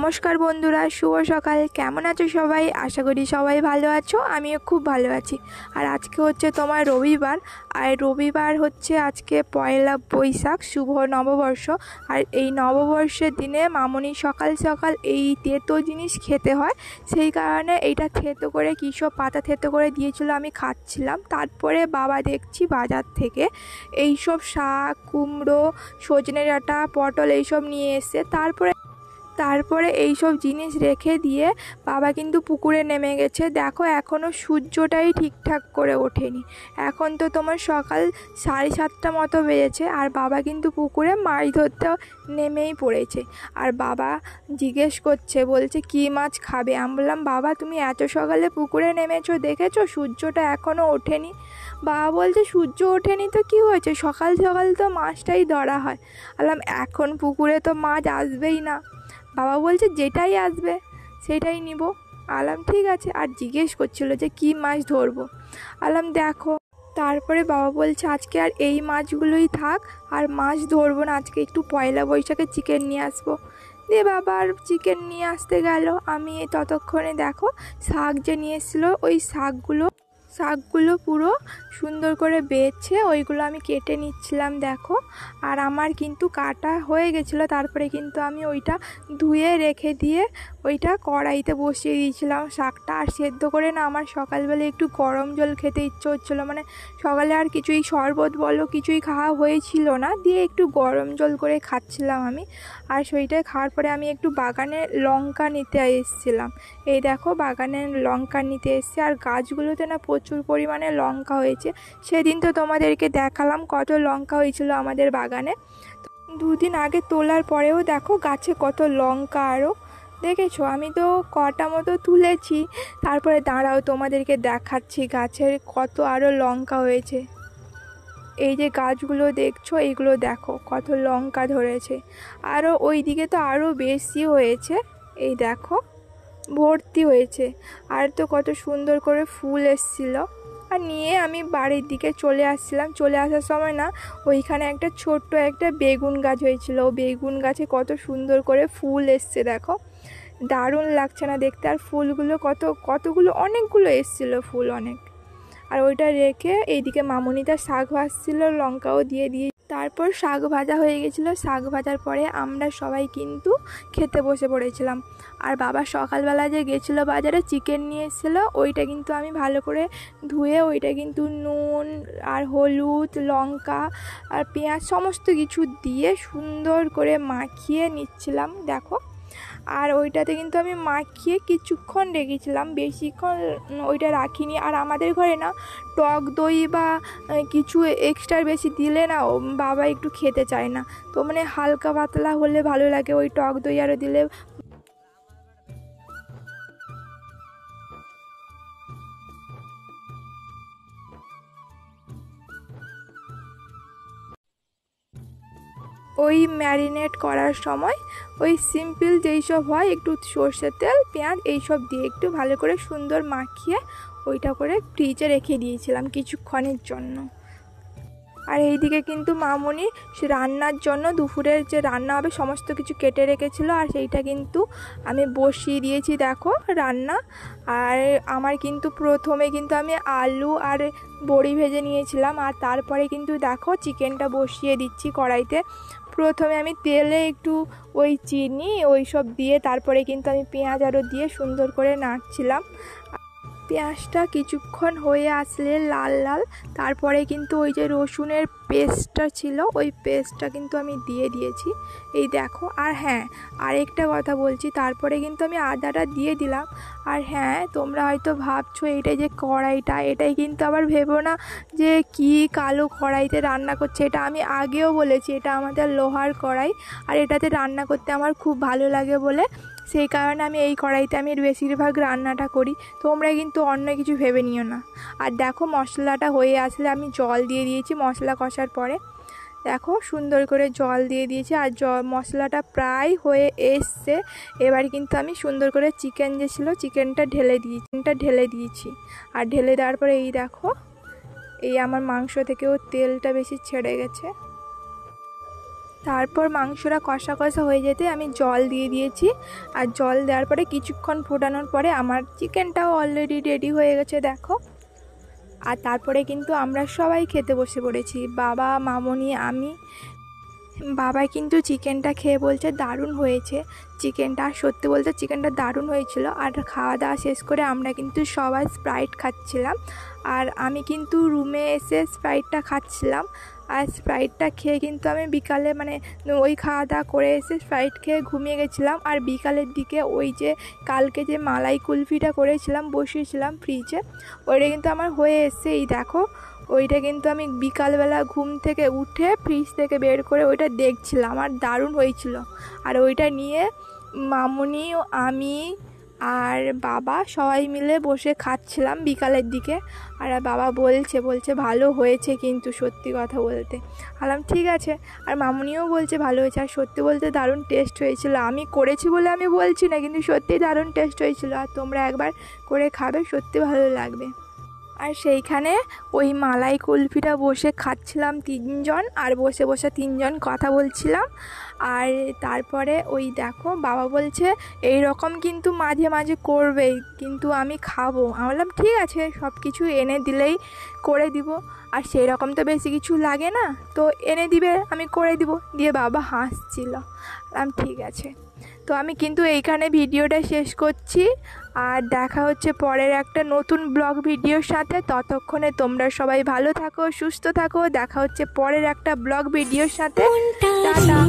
নমস্কার বন্ধুরা, শুভ সকাল। কেমন আছো সবাই? আশা করি সবাই ভালো আছো। আমিও খুব ভালো আছি। আর আজকে হচ্ছে তোমার রবিবার, আর রবিবার হচ্ছে আজকে পয়লা বৈশাখ, শুভ নববর্ষ। আর এই নববর্ষের দিনে মামনি সকাল সকাল এই তেতো জিনিস খেতে হয়, সেই কারণে এইটা থেতো করে কিসব পাতা থেতো করে দিয়েছিল, আমি খাচ্ছিলাম। তারপরে বাবা দেখছি বাজার থেকে এইসব শাক, কুমড়ো, সজনে ডাঁটা, পটল এইসব নিয়ে এসছে। তারপরে এইসব জিনিস রেখে দিয়ে বাবা কিন্তু পুকুরে নেমে গেছে। দেখো এখনও সূর্যটাই ঠিকঠাক করে ওঠেনি। এখন তো তোমার সকাল 7:30 মতো বেজেছে, আর বাবা কিন্তু পুকুরে মাছ ধরতে নেমেই পড়েছে। আর বাবা জিজ্ঞেস করছে, বলছে কী মাছ খাবে। আমি বললাম, বাবা তুমি এত সকালে পুকুরে নেমেছো, দেখেছো সূর্যটা এখনও ওঠেনি? বাবা বলছে, সূর্য ওঠেনি তো কী হয়েছে, সকাল সকাল তো মাছটাই ধরা হয়। বললাম, এখন পুকুরে তো মাছ আসবেই না। বাবা বলছে, যেটাই আসবে সেটাই নিব। আলাম ঠিক আছে। আর জিজ্ঞেস করছিল যে কী মাছ ধরবো। আলাম দেখো। তারপরে বাবা বলছে, আজকে আর এই মাছগুলোই থাক, আর মাছ ধরবো না, আজকে একটু পয়লা বৈশাখে চিকেন নিয়ে আসবো। দিয়ে বাবা আর চিকেন নিয়ে আসতে গেল। আমি ততক্ষণে দেখো শাক যে নিয়ে এসেছিলো, ওই শাকগুলো পুরো সুন্দর করে বেছে ওইগুলো আমি কেটে নিচ্ছিলাম দেখো। আর আমার কিন্তু কাটা হয়ে গেছিলো। তারপরে কিন্তু আমি ওইটা ধুয়ে রেখে দিয়ে ওইটা কড়াইতে বসিয়ে দিয়েছিলাম শাকটা। আর সেদ্ধ করে না, আমার সকালবেলা একটু গরম জল খেতে ইচ্ছে হচ্ছিলো, মানে সকালে আর কিছুই শরবত বলো কিছুই খাওয়া হয়েছিল না, দিয়ে একটু গরম জল করে খাচ্ছিলাম আমি। আর সেইটাই খাওয়ার পরে আমি একটু বাগানে লঙ্কা নিতে এসেছিলাম। এই দেখো বাগানে লঙ্কা নিতে এসেছি। আর গাছগুলোতে না প্রচুর পরিমাণে লঙ্কা হয়েছে। সেদিন তো তোমাদেরকে দেখালাম কত লঙ্কা হয়েছিল আমাদের বাগানে। 2 দিন আগে তোলার পরেও দেখো গাছে কত লঙ্কা আরও দেখেছো। আমি তো কটা মতো তুলেছি, তারপরে দাঁড়াও তোমাদেরকে দেখাচ্ছি গাছের কত আরও লঙ্কা হয়েছে। এই যে গাছগুলো দেখছো, এইগুলো দেখো কত লঙ্কা ধরেছে। আরও ওই দিকে তো আরও বেশি হয়েছে, এই দেখো ভর্তি হয়েছে। আর তো কত সুন্দর করে ফুল এসেছিলো। আর নিয়ে আমি বাড়ির দিকে চলে আসছিলাম। চলে আসার সময় না, ওইখানে একটা ছোট্ট একটা বেগুন গাছ হয়েছিল। বেগুন গাছে কত সুন্দর করে ফুল এসছে দেখো, দারুণ লাগছে না দেখতে। আর ফুলগুলো কতগুলো অনেকগুলো এসেছিলো ফুল, অনেক। আর ওইটা রেখে এইদিকে মামনিটা শাক ভাজছিল, লঙ্কাও দিয়ে তারপর শাক ভাজা হয়ে গেছিলো। শাক ভাজার পরে আমরা সবাই কিন্তু খেতে বসে পড়েছিলাম। আর বাবা সকালবেলা যে গেছিলো বাজারে চিকেন নিয়ে এসেছিলো, ওইটা কিন্তু আমি ভালো করে ধুয়ে ওইটা কিন্তু নুন আর হলুদ, লঙ্কা আর পেঁয়াজ সমস্ত কিছু দিয়ে সুন্দর করে মাখিয়ে নিচ্ছিলাম দেখো। আর ওইটাতে কিন্তু আমি মাখিয়ে কিছুক্ষণ রেখেছিলাম, বেশিক্ষণ ওইটা রাখিনি। আর আমাদের ঘরে না টক দই বা কিছু এক্সট্রা বেশি দিলে না বাবা একটু খেতে চায় না, তো মানে হালকা পাতলা হলে ভালো লাগে। ওই টক দই আরও দিলে ওই ম্যারিনেট করার সময় ওই সিম্পল যেই সব হয়, একটু সর্ষের তেল, পেঁয়াজ এইসব দিয়ে একটু ভালো করে সুন্দর মাখিয়ে ওইটা করে ফ্রিজে রেখে দিয়েছিলাম কিছুক্ষণের জন্য। আর এইদিকে কিন্তু মামনি রান্নার জন্য দুপুরের যে রান্না হবে সমস্ত কিছু কেটে রেখেছিল, আর সেইটা কিন্তু আমি বসিয়ে দিয়েছি দেখো রান্না। আর আমার কিন্তু প্রথমে কিন্তু আমি আলু আর বড়ি ভেজে নিয়েছিলাম, আর তারপরে কিন্তু দেখো চিকেনটা বসিয়ে দিচ্ছি কড়াইতে। প্রথমে আমি তেলে একটু ওই চিনি ওই সব দিয়ে তারপরে কিন্তু আমি পেঁয়াজ আরও দিয়ে সুন্দর করে নাড়ছিলাম। পেঁয়াজটা কিছুক্ষণ হয়ে আসলে লাল লাল, তারপরে কিন্তু ওই যে রসুনের পেস্টটা ছিল ওই পেস্টটা কিন্তু আমি দিয়ে দিয়েছি, এই দেখো। আর হ্যাঁ, আরেকটা কথা বলছি, তারপরে কিন্তু আমি আদাটা দিয়ে দিলাম। আর হ্যাঁ, তোমরা হয়তো ভাবছো এইটাই যে কড়াইটা, এটাই কিন্তু আবার ভেবো না যে কি কালো কড়াইতে রান্না করছে। এটা আমি আগেও বলেছি, এটা আমাদের লোহার কড়াই। আর এটাতে রান্না করতে আমার খুব ভালো লাগে বলে সেই কারণে আমি এই কড়াইতে আমি বেশিরভাগ রান্নাটা করি। তোমরা কিন্তু অন্য কিছু ভেবে নিও না। আর দেখো মশলাটা হয়ে আসলে আমি জল দিয়ে দিয়েছি মশলা কষার পরে। দেখো সুন্দর করে জল দিয়ে দিয়েছি, আর মশলাটা প্রায় হয়ে এসছে। এবার কিন্তু আমি সুন্দর করে চিকেন যে ছিল চিকেনটা ঢেলে দিয়েছি। আর ঢেলে দেওয়ার পরে এই দেখো, এই আমার মাংস থেকেও তেলটা বেশি ছেড়ে গেছে। তারপর মাংসটা কষা কষা হয়ে যেতে আমি জল দিয়ে দিয়েছি। আর জল দেওয়ার পরে কিছুক্ষণ ফোটানোর পরে আমার চিকেনটাও অলরেডি রেডি হয়ে গেছে দেখো। আর তারপরে কিন্তু আমরা সবাই খেতে বসে পড়েছি, বাবা, মামনি, আমি। বাবা কিন্তু চিকেনটা খেয়ে বলছে দারুণ হয়েছে চিকেনটা। আর সত্যি বলতে চিকেনটা দারুণ হয়েছিল। আর খাওয়া দাওয়া শেষ করে আমরা কিন্তু সবাই স্প্রাইট খাচ্ছিলাম। আর আমি কিন্তু রুমে এসে স্প্রাইটটা খাচ্ছিলাম। আর স্প্রাইটটা খেয়ে কিন্তু আমি বিকালে ওই খাওয়া দাওয়া করে এসে স্প্রাইট খেয়ে ঘুমিয়ে গেছিলাম। আর বিকালের দিকে ওই যে কালকে যে মালাই কুলফিটা করেছিলাম বসিয়েছিলাম ফ্রিজে, ওইটা কিন্তু আমার হয়ে এসছে। এই দেখো, ওইটা কিন্তু আমি বিকালবেলা ঘুম থেকে উঠে ফ্রিজ থেকে বের করে ওইটা দেখছিলাম, আর দারুণ হয়েছিল। আর ওইটা নিয়ে মামুনি, আমি আর বাবা সবাই মিলে বসে খাচ্ছিলাম বিকালের দিকে। আর বাবা বলছে ভালো হয়েছে কিন্তু, সত্যি কথা বলতে। বললাম ঠিক আছে। আর মামুনিও বলছে ভালো হয়েছে। আর সত্যি বলতে দারুণ টেস্ট হয়েছিল। আমি করেছি বলে আমি বলছি না, কিন্তু সত্যিই দারুণ টেস্ট হয়েছিল। আর তোমরা একবার করে খাবে, সত্যি ভালো লাগবে। আর সেইখানে ওই মালাই কুলফিটা বসে খাচ্ছিলাম তিনজন, আর বসে বসে তিনজন কথা বলছিলাম। আর তারপরে ওই দেখো বাবা বলছে এই রকম কিন্তু মাঝে মাঝে করবেই, কিন্তু আমি খাবো। আমি বললাম ঠিক আছে, সব কিছু এনে দিলেই করে দিব। আর সেই রকম তো বেশি কিছু লাগে না, তো এনে দিবে, আমি করে দিব। দিয়ে বাবা হাসছিল। বললাম ঠিক আছে। তো আমি কিন্তু এইখানে ভিডিওটা শেষ করছি। আর দেখা হচ্ছে পরের একটা নতুন ব্লগ ভিডিওর সাথে। ততক্ষণে তোমরা সবাই ভালো থাকো, সুস্থ থাকো। দেখা হচ্ছে পরের একটা ব্লগ ভিডিওর সাথে। টাটা।